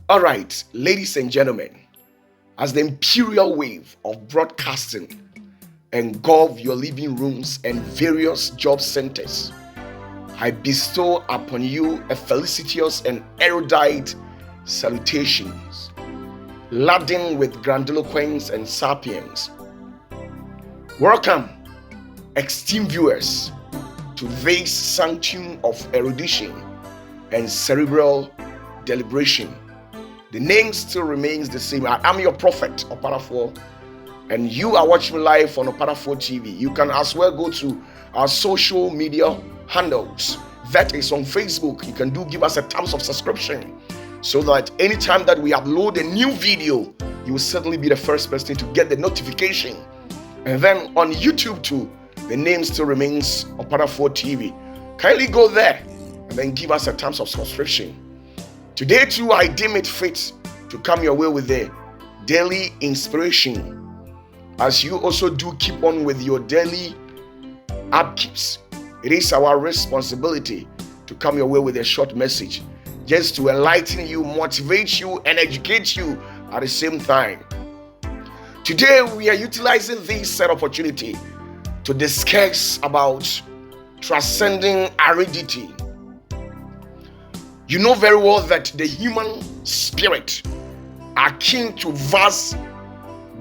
All right, ladies and gentlemen, as the imperial wave of broadcasting engulf your living rooms and various job centers, I bestow upon you a felicitous and erudite salutations, laden with grandiloquence and sapience. Welcome, esteemed viewers, to this sanctum of erudition and cerebral deliberation. The name still remains the same. I am your prophet, Opatafuor, and you are watching live on Opatafuor TV. You can as well go to our social media handles. That is on Facebook. You can give us a thumbs of subscription so that anytime that we upload a new video, you will certainly be the first person to get the notification. And then on YouTube too, the name still remains Opatafuor TV. Kindly go there and then give us a thumbs of subscription. Today too, I deem it fit to come your way with the daily inspiration. As you also do keep on with your daily upkeeps, it is our responsibility to come your way with a short message, just to enlighten you, motivate you, and educate you at the same time. Today, we are utilizing this set opportunity to discuss about transcending aridity. You know very well that the human spirit, akin to vast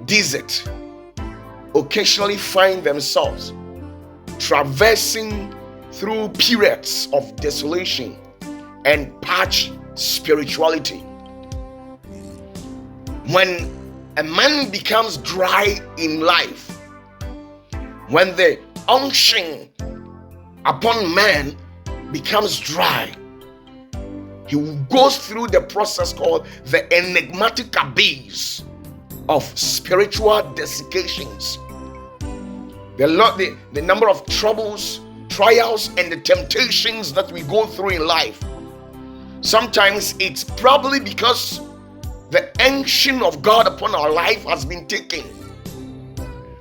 desert, occasionally find themselves traversing through periods of desolation and parched spirituality. When a man becomes dry in life, when the unction upon man becomes dry, he goes through the process called the enigmatic abyss of spiritual desiccations. The number of troubles, trials, and the temptations that we go through in life. Sometimes it's probably because the unction of God upon our life has been taken.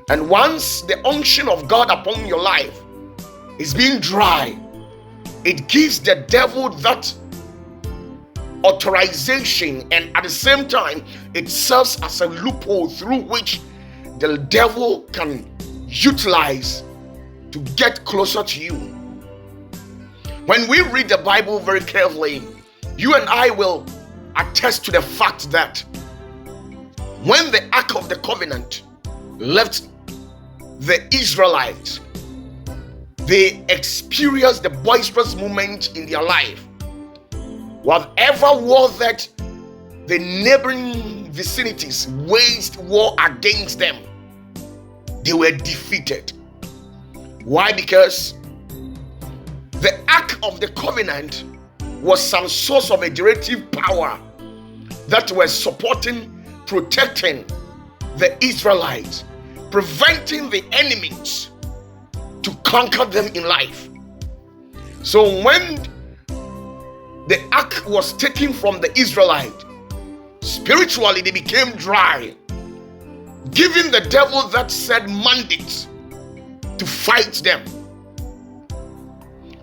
And once the unction of God upon your life is being dry, it gives the devil that authorization, and at the same time it serves as a loophole through which the devil can utilize to get closer to you. When we read the Bible very carefully, you and I will attest to the fact that when the Ark of the Covenant left the Israelites, they experienced the boisterous moment in their life. Whatever war that the neighboring vicinities waged war against them, they were defeated. Why? Because the Ark of the Covenant was some source of a directive power that was supporting, protecting the Israelites, preventing the enemies to conquer them in life. So when the ark was taken from the Israelites, spiritually they became dry, giving the devil that said mandate to fight them.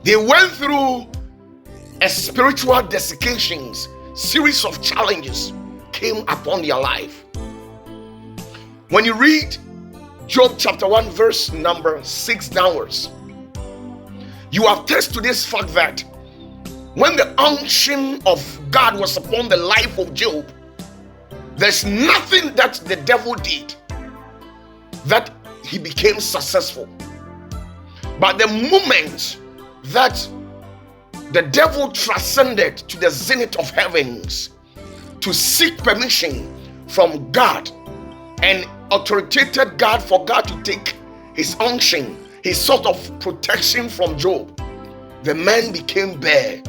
They went through a spiritual desiccations, series of challenges came upon their life. When you read Job chapter 1 verse number 6 downwards, you attest to this fact that when the unction of God was upon the life of Job, there's nothing that the devil did that he became successful. But the moment that the devil transcended to the zenith of heavens to seek permission from God and authoritated God for God to take his unction, his sort of protection from Job, the man became bare,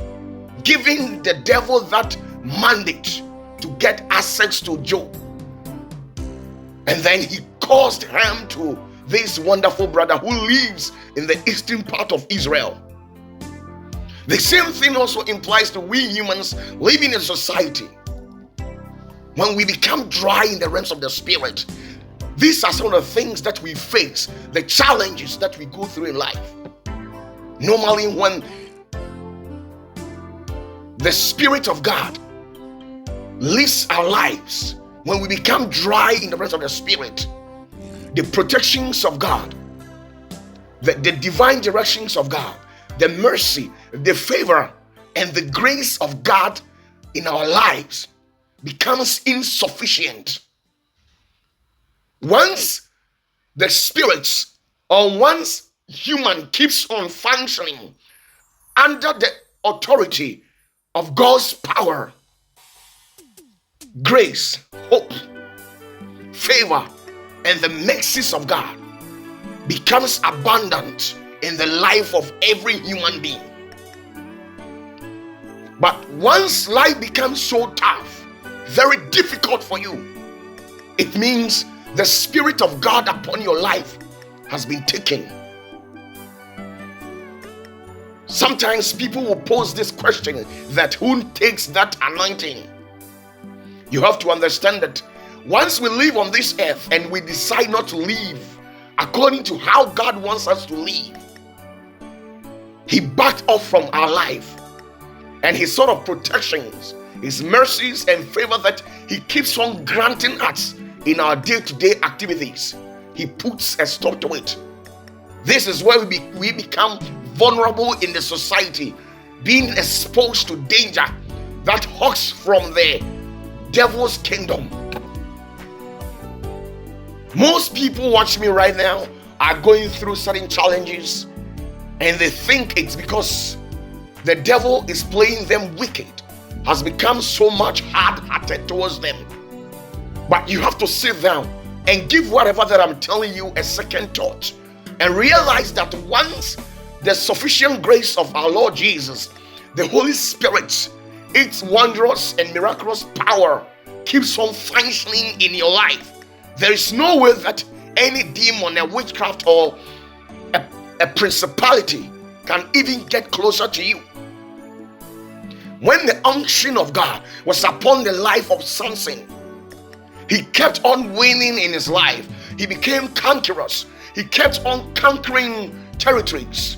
giving the devil that mandate to get access to Job. And then he caused harm to this wonderful brother who lives in the eastern part of Israel. The same thing also implies to we humans living in society. When we become dry in the realms of the spirit, these are some of the things that we face, the challenges that we go through in life. Normally, when the Spirit of God lives our lives, when we become dry in the rest of the Spirit, the protections of God, the divine directions of God, the mercy, the favor, and the grace of God in our lives becomes insufficient. Once the spirits, or once human keeps on functioning under the authority of God's power, grace, hope, favor, and the mercies of God becomes abundant in the life of every human being. But once life becomes so tough, very difficult for you, it means the Spirit of God upon your life has been taken. Sometimes people will pose this question, that who takes that anointing? You have to understand that once we live on this earth and we decide not to live according to how God wants us to live, He backed off from our life, and His sort of protections, His mercies and favor that He keeps on granting us in our day-to-day activities, He puts a stop to it. This is where we become vulnerable in the society, being exposed to danger that hawks from the devil's kingdom. Most people watch me right now are going through certain challenges, and they think it's because the devil is playing them wicked, has become so much hard-hearted towards them. But you have to sit down and give whatever that I'm telling you a second thought, and realize that once the sufficient grace of our Lord Jesus, the Holy Spirit, its wondrous and miraculous power keeps on functioning in your life, there is no way that any demon, a witchcraft, or a principality can even get closer to you. When the unction of God was upon the life of Samson, he kept on winning in his life. He became conquerors. He kept on conquering territories.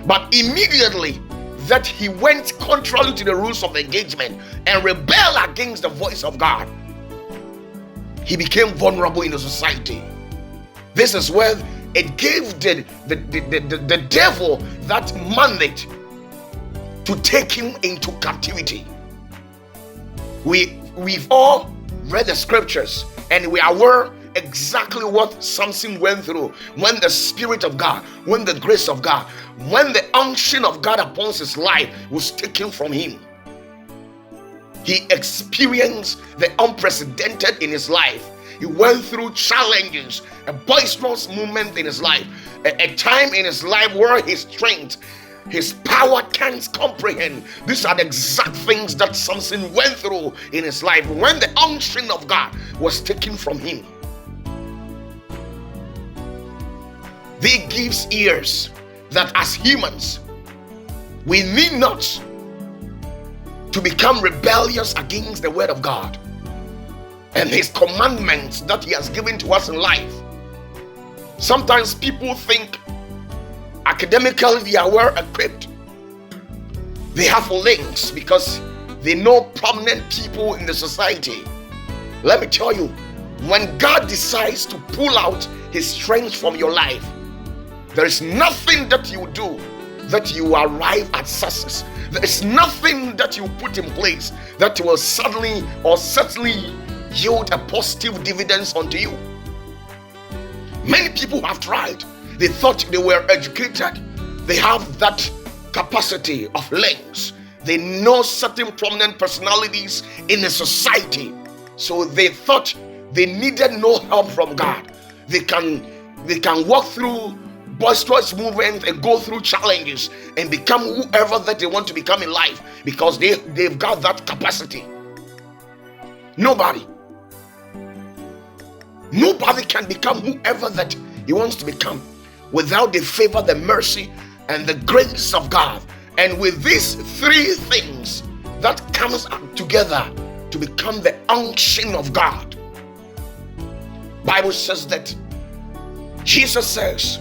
But immediately that he went contrary to the rules of engagement and rebelled against the voice of God, he became vulnerable in the society. This is where it gave the devil that mandate to take him into captivity. We've all read the scriptures, and we are aware exactly what Samson went through when the Spirit of God, when the grace of God, when the unction of God upon his life was taken from him. He experienced the unprecedented in his life. He went through challenges, a boisterous moment in his life, a time in his life where his strength, his power can't comprehend. These are the exact things that Samson went through in his life when the unction of God was taken from him. This gives ears that as humans, we need not to become rebellious against the word of God and his commandments that he has given to us in life. Sometimes people think academically they are well equipped. They have links because they know prominent people in the society. Let me tell you, when God decides to pull out his strength from your life, there is nothing that you do that you arrive at success. There is nothing that you put in place that will suddenly or certainly yield a positive dividends unto you. Many people have tried. They thought they were educated. They have that capacity of links. They know certain prominent personalities in the society. So they thought they needed no help from God. They can walk through boisterous movements and go through challenges and become whoever that they want to become in life because they've got that capacity. Nobody can become whoever that he wants to become without the favor, the mercy, and the grace of God. And with these three things that comes together to become the unction of God. Bible says that Jesus says,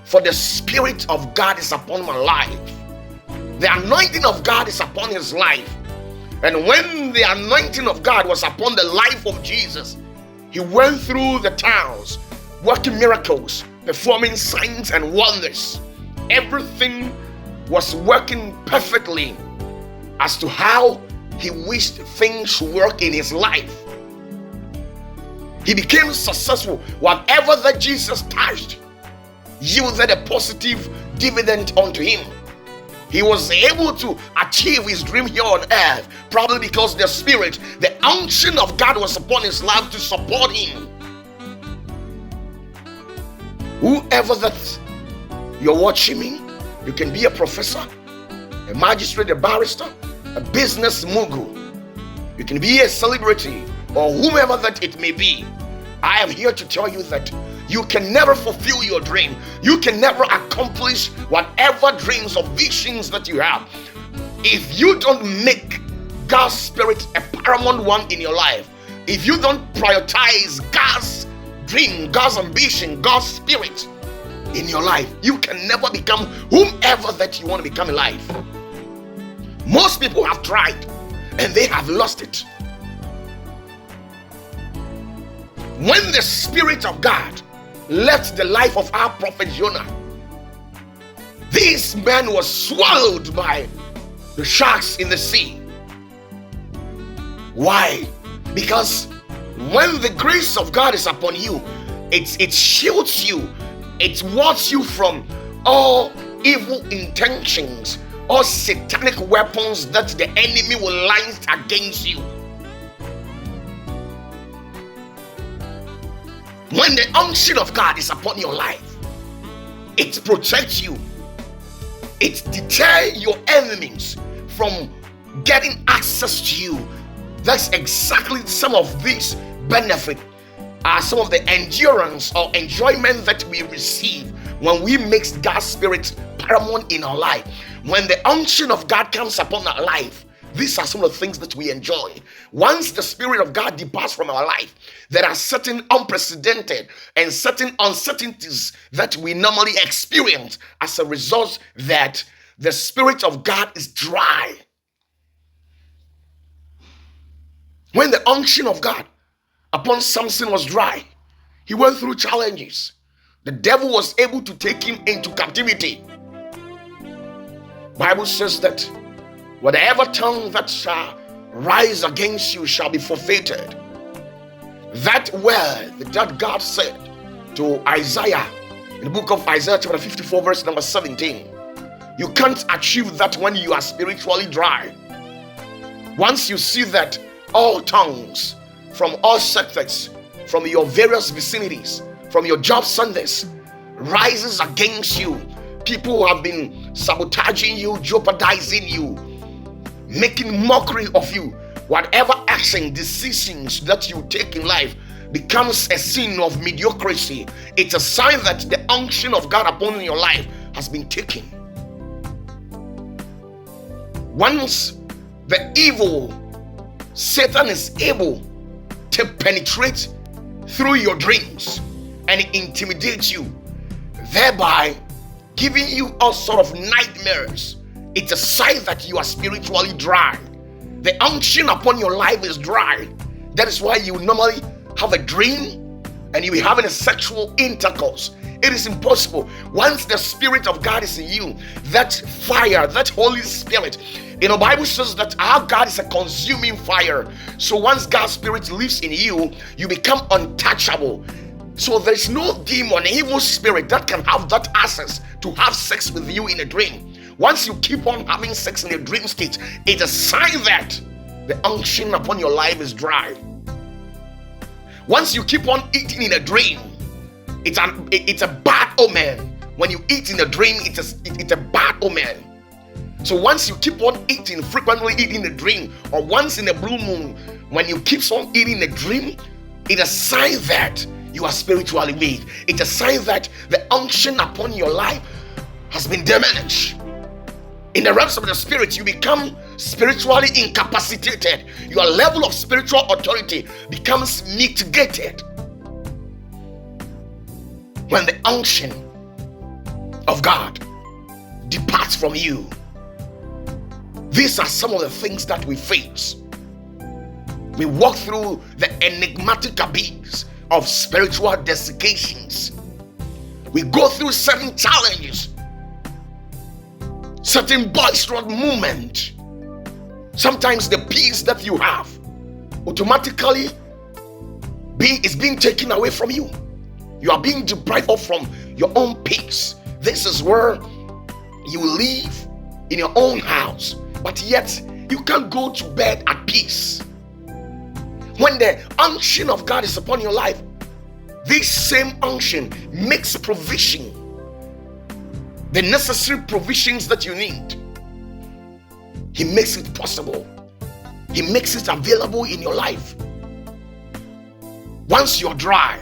for the Spirit of God is upon my life. The anointing of God is upon his life. And when the anointing of God was upon the life of Jesus, he went through the towns, working miracles, performing signs and wonders. Everything was working perfectly as to how he wished things should work in his life. He became successful. Whatever that Jesus touched yielded a positive dividend unto him. He was able to achieve his dream here on earth, probably because the Spirit, the unction of God was upon his life to support him. Whoever that you're watching me, you can be a professor, a magistrate, a barrister, a business mogul. You can be a celebrity or whomever that it may be. I am here to tell you that you can never fulfill your dream. You can never accomplish whatever dreams or visions that you have if you don't make God's Spirit a paramount one in your life. If you don't prioritize God's dream, God's ambition, God's Spirit in your life, you can never become whomever that you want to become in life. Most people have tried and they have lost it. When the Spirit of God left the life of our prophet Jonah, this man was swallowed by the sharks in the sea. Why? Because when the grace of God is upon you, it shields you, it wards you from all evil intentions, all satanic weapons that the enemy will launch against you. When the unction of God is upon your life, it protects you. It deters your enemies from getting access to you. That's exactly some of these benefits are some of the endurance or enjoyment that we receive when we make God's Spirit paramount in our life. When the unction of God comes upon our life, these are some of the things that we enjoy. Once the Spirit of God departs from our life, there are certain unprecedented and certain uncertainties that we normally experience as a result that the Spirit of God is dry. When the unction of God upon Samson was dry, he went through challenges. The devil was able to take him into captivity. Bible says that whatever tongue that shall rise against you shall be forfeited. That word that God said to Isaiah in the book of Isaiah chapter 54 verse number 17. You can't achieve that when you are spiritually dry. Once you see that all tongues from all sectors, from your various vicinities, from your job centers, rises against you, people who have been sabotaging you, jeopardizing you, making mockery of you, whatever action, decisions that you take in life becomes a sin of mediocrity. It's a sign that the unction of God upon your life has been taken. Once the evil Satan is able to penetrate through your dreams and intimidate you, thereby giving you all sort of nightmares, it's a sign that you are spiritually dry. The unction upon your life is dry. That is why you normally have a dream and you'll be having a sexual intercourse. It is impossible. Once the Spirit of God is in you, that fire, that Holy Spirit, Bible says that our God is a consuming fire. So once God's Spirit lives in you, you become untouchable. So there's no demon, evil spirit that can have that access to have sex with you in a dream. Once you keep on having sex in a dream state, it's a sign that the unction upon your life is dry. Once you keep on eating in a dream, it's a bad omen. When you eat in a dream, it's a bad omen. So once you keep on eating, frequently eating a dream, or once in a blue moon, when you keep on eating a dream, it's a sign that you are spiritually weak. It's a sign that the unction upon your life has been diminished. In the realms of the spirit, you become spiritually incapacitated. Your level of spiritual authority becomes mitigated when the unction of God departs from you. These are some of the things that we face. We walk through the enigmatic abyss of spiritual desiccations. We go through certain challenges, certain boisterous movement. Sometimes the peace that you have automatically is being taken away from you. You are being deprived of from your own peace. This is where you live in your own house, but yet you can't go to bed at peace. When the unction of God is upon your life, this same unction makes provision, the necessary provisions that you need. He makes it possible. He makes it available in your life. Once you're dry,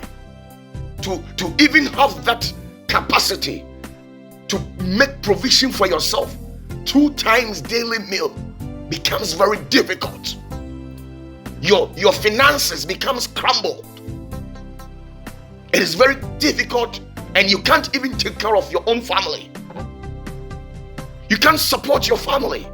to even have that capacity to make provision for yourself, 2 times daily meal becomes very difficult. Your finances becomes crumbled. It is very difficult, and you can't even take care of your own family. You can't support your family.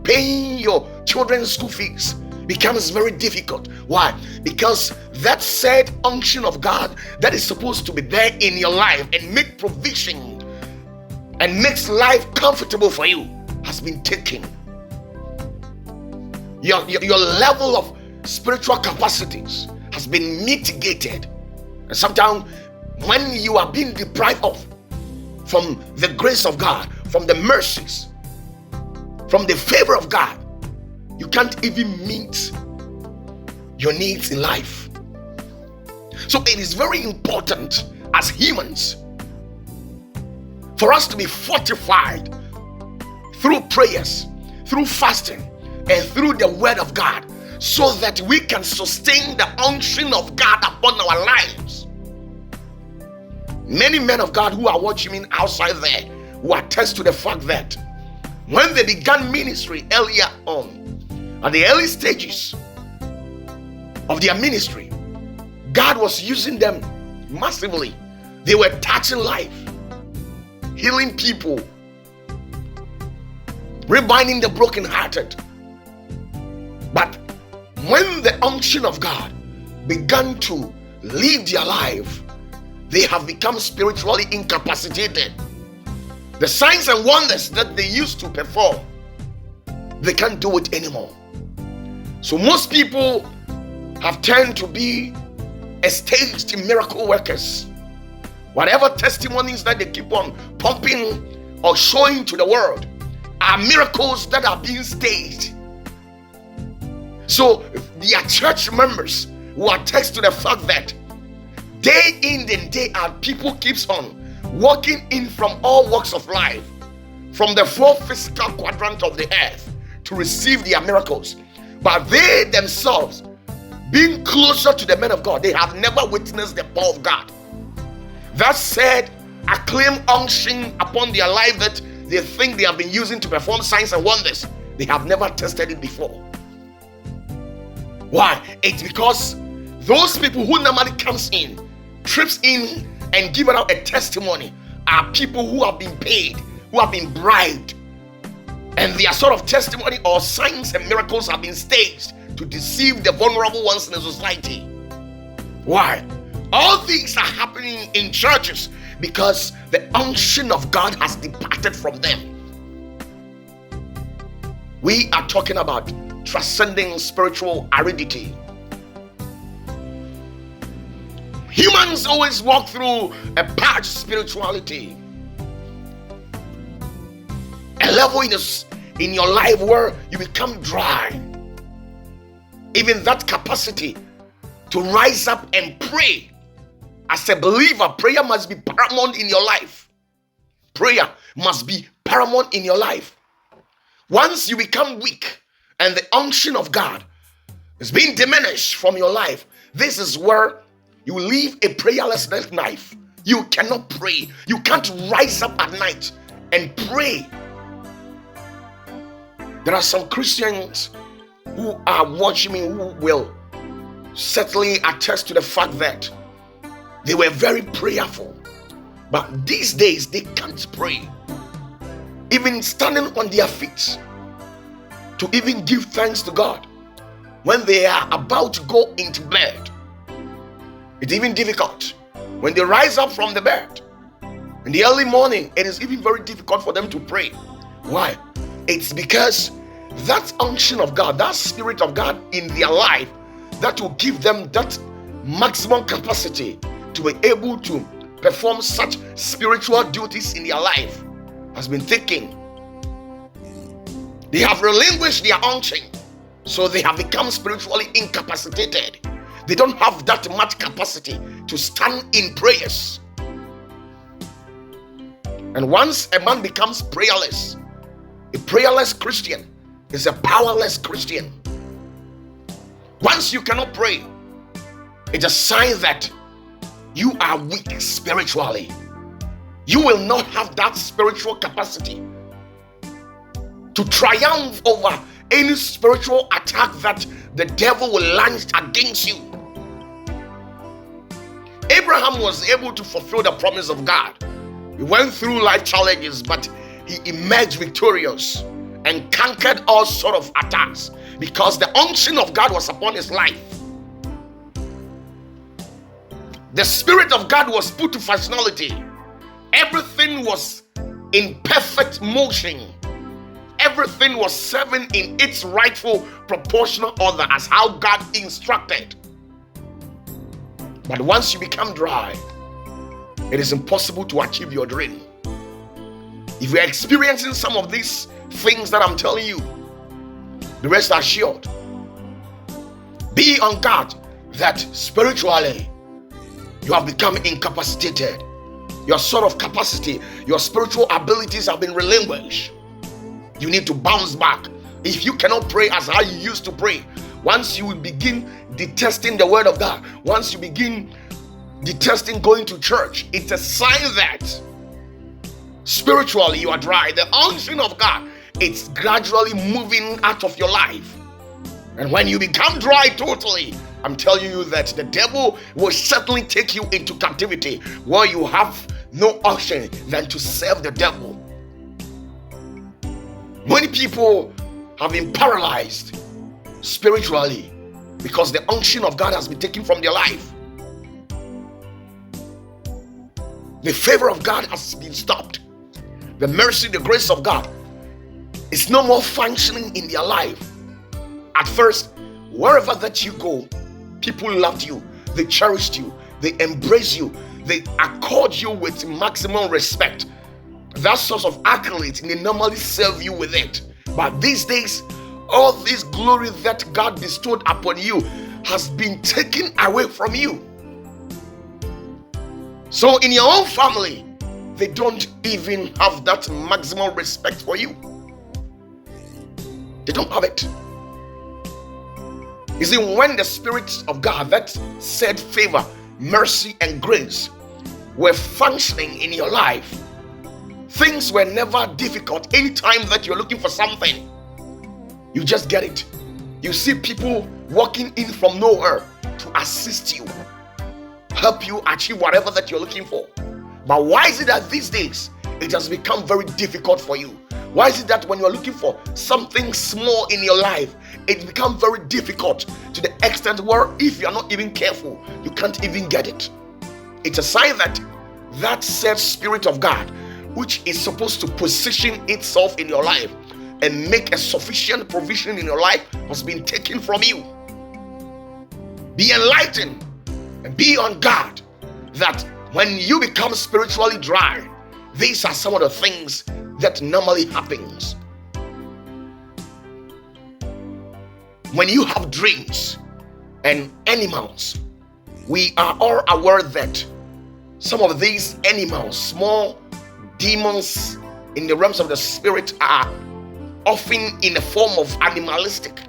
Paying your children's school fees becomes very difficult. Why? Because that said unction of God that is supposed to be there in your life and make provision and makes life comfortable for you has been taken. Your level of spiritual capacities has been mitigated. And sometimes when you are being deprived of from the grace of God, from the mercies, from the favor of God, you can't even meet your needs in life. So it is very important as humans for us to be fortified through prayers, through fasting, and through the word of God, so that we can sustain the unction of God upon our lives. Many men of God who are watching me outside there who attest to the fact that when they began ministry earlier on, at the early stages of their ministry, God was using them massively. They were touching life, healing people, rebinding the brokenhearted. But when the unction of God began to live their life, they have become spiritually incapacitated. The signs and wonders that they used to perform, they can't do it anymore. So most people have turned to be staged miracle workers. Whatever testimonies that they keep on pumping or showing to the world are miracles that are being staged. So their church members will attest to the fact that day in and day out, people keeps on walking in from all walks of life, from the 4 physical quadrant of the earth to receive their miracles. But they themselves, being closer to the men of God, they have never witnessed the power of God. That said, acclaim unction upon their life that they think they have been using to perform signs and wonders, they have never tested it before. Why? It's because those people who normally comes in, trips in and give out a testimony are people who have been paid, who have been bribed, and their sort of testimony or signs and miracles have been staged to deceive the vulnerable ones in the society. Why? All things are happening in churches because the unction of God has departed from them. We are talking about transcending spiritual aridity. Humans always walk through a parched spirituality, a level in your life where you become dry. Even that capacity to rise up and pray. As a believer, prayer must be paramount in your life. Prayer must be paramount in your life. Once you become weak and the unction of God is being diminished from your life, this is where you live a prayerless life. You cannot pray. You can't rise up at night and pray. There are some Christians who are watching me who will certainly attest to the fact that they were very prayerful, but these days they can't pray. Even standing on their feet, to even give thanks to God when they are about to go into bed. It's even difficult when they rise up from the bed. In the early morning, it is even very difficult for them to pray. Why? It's because that unction of God, that Spirit of God in their life, that will give them that maximum capacity to be able to perform such spiritual duties in their life, has been taken. They have relinquished their unction, so they have become spiritually incapacitated. They don't have that much capacity to stand in prayers. And once a man becomes prayerless, a prayerless Christian is a powerless Christian. Once you cannot pray, it's a sign that you are weak spiritually. You will not have that spiritual capacity to triumph over any spiritual attack that the devil will launch against you. Abraham was able to fulfill the promise of God. He went through life challenges, but he emerged victorious and conquered all sort of attacks because the unction of God was upon his life. The Spirit of God was put to functionality. Everything was in perfect motion. Everything was serving in its rightful proportional order as how God instructed. But once you become dry, it is impossible to achieve your dream. If you are experiencing some of these things that I'm telling you, the rest assured, be on guard that spiritually you have become incapacitated. Your sort of capacity, your spiritual abilities have been relinquished. You need to bounce back. If you cannot pray as how you used to pray, once you begin detesting the word of God, once you begin detesting going to church, it's a sign that spiritually you are dry. The unction of God, it's gradually moving out of your life. And when you become dry totally, I'm telling you that the devil will certainly take you into captivity where you have no option than to serve the devil. Many people have been paralyzed spiritually because the unction of God has been taken from their life. The favor of God has been stopped. The mercy, the grace of God is no more functioning in their life. At first, wherever that you go, people loved you, they cherished you, they embrace you, they accord you with maximum respect. That sort of accolade, they normally serve you with it. But these days, all this glory that God bestowed upon you has been taken away from you. So in your own family, they don't even have that maximum respect for you. They don't have it. You see, when the Spirit of God, that said favor, mercy, and grace were functioning in your life, things were never difficult. Anytime that you're looking for something, you just get it. You see people walking in from nowhere to assist you, help you achieve whatever that you're looking for. But why is it that these days it has become very difficult for you? Why is it that when you're looking for something small in your life, it becomes very difficult to the extent where if you're not even careful, you can't even get it? It's a sign that that said Spirit of God, which is supposed to position itself in your life and make a sufficient provision in your life, has been taken from you. Be enlightened and be on guard that when you become spiritually dry, these are some of the things that normally happens. When you have dreams and animals, we are all aware that some of these animals, small demons in the realms of the spirit, are often in the form of animalistic.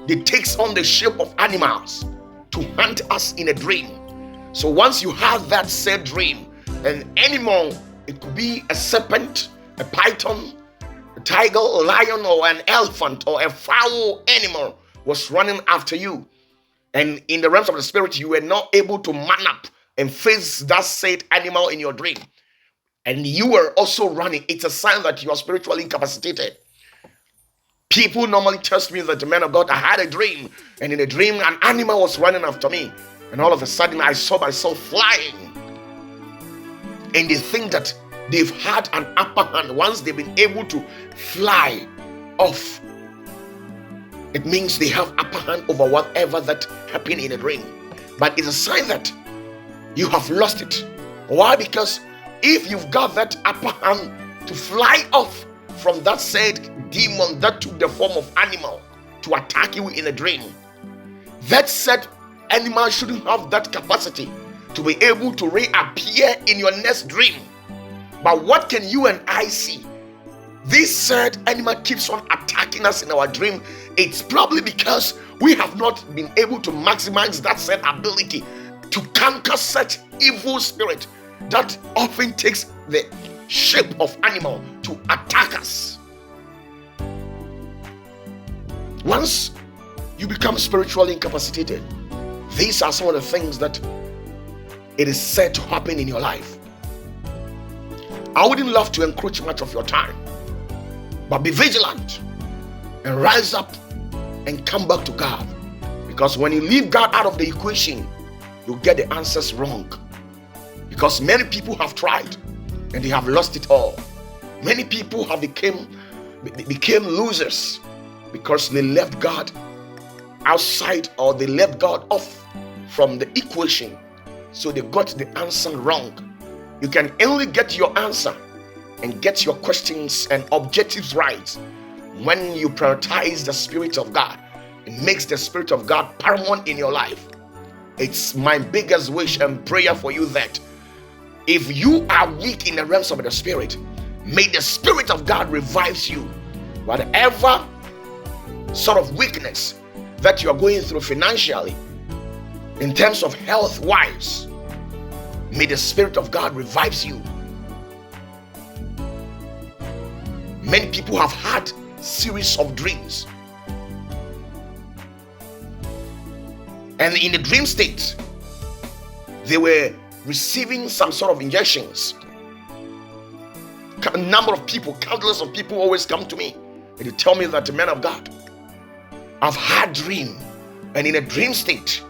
They take on the shape of animals to hunt us in a dream. So once you have that said dream, an animal, it could be a serpent, a python, a tiger, a lion, or an elephant, or a foul animal was running after you. And in the realms of the spirit, you were not able to man up and face that said animal in your dream. And you were also running. It's a sign that you are spiritually incapacitated. People normally tell me that, the man of God, I had a dream, and in a dream an animal was running after me, and all of a sudden I saw myself flying. And they think that they've had an upper hand once they've been able to fly off. It means they have upper hand over whatever that happened in a dream. But it's a sign that you have lost it. Why? Because if you've got that upper hand to fly off from that said demon that took the form of animal to attack you in a dream, that said animal shouldn't have that capacity to be able to reappear in your next dream. But what can you and I see? This said animal keeps on attacking us in our dream. It's probably because we have not been able to maximize that said ability to conquer such evil spirit that often takes the shape of animal to attack us. Once you become spiritually incapacitated, these are some of the things that it is said to happen in your life. I wouldn't love to encroach much of your time, but be vigilant and rise up and come back to God, because when you leave God out of the equation, you get the answers wrong. Because many people have tried and they have lost it all. Many people have became losers because they left God outside, or they left God off from the equation, so they got the answer wrong. You can only get your answer and get your questions and objectives right when you prioritize the Spirit of God. It makes the Spirit of God paramount in your life. It's my biggest wish and prayer for you that if you are weak in the realms of the Spirit, may the Spirit of God revive you. Whatever sort of weakness that you are going through financially, in terms of health-wise, may the Spirit of God revive you. Many people have had series of dreams, and in the dream state, they were receiving some sort of injections. A number of people, countless of people always come to me and they tell me that, the man of God, I've had dream, and in a dream state,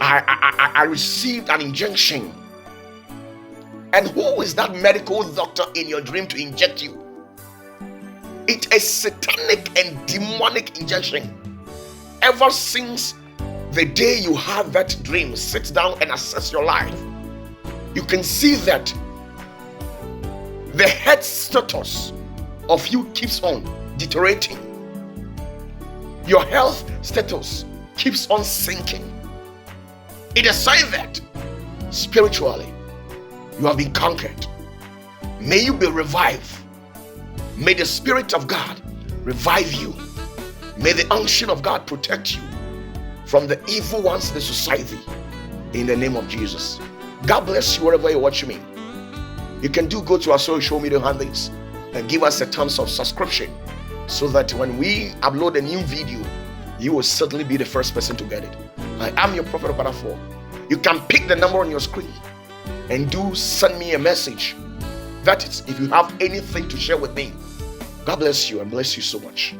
I received an injection. And who is that medical doctor in your dream to inject you? It's a satanic and demonic injection. Ever since the day you have that dream, sit down and assess your life. You can see that the health status of you keeps on deteriorating. Your health status keeps on sinking. It is a sign that spiritually you have been conquered. May you be revived. May the Spirit of God revive you. May the unction of God protect you from the evil ones in the society, in the name of Jesus. God bless you wherever you're watching me. You can go to our social media handles and give us a thumbs up subscription, so that when we upload a new video, you will certainly be the first person to get it. I am your prophet Opatafuor. You can pick the number on your screen and send me a message. That is, if you have anything to share with me. God bless you and bless you so much.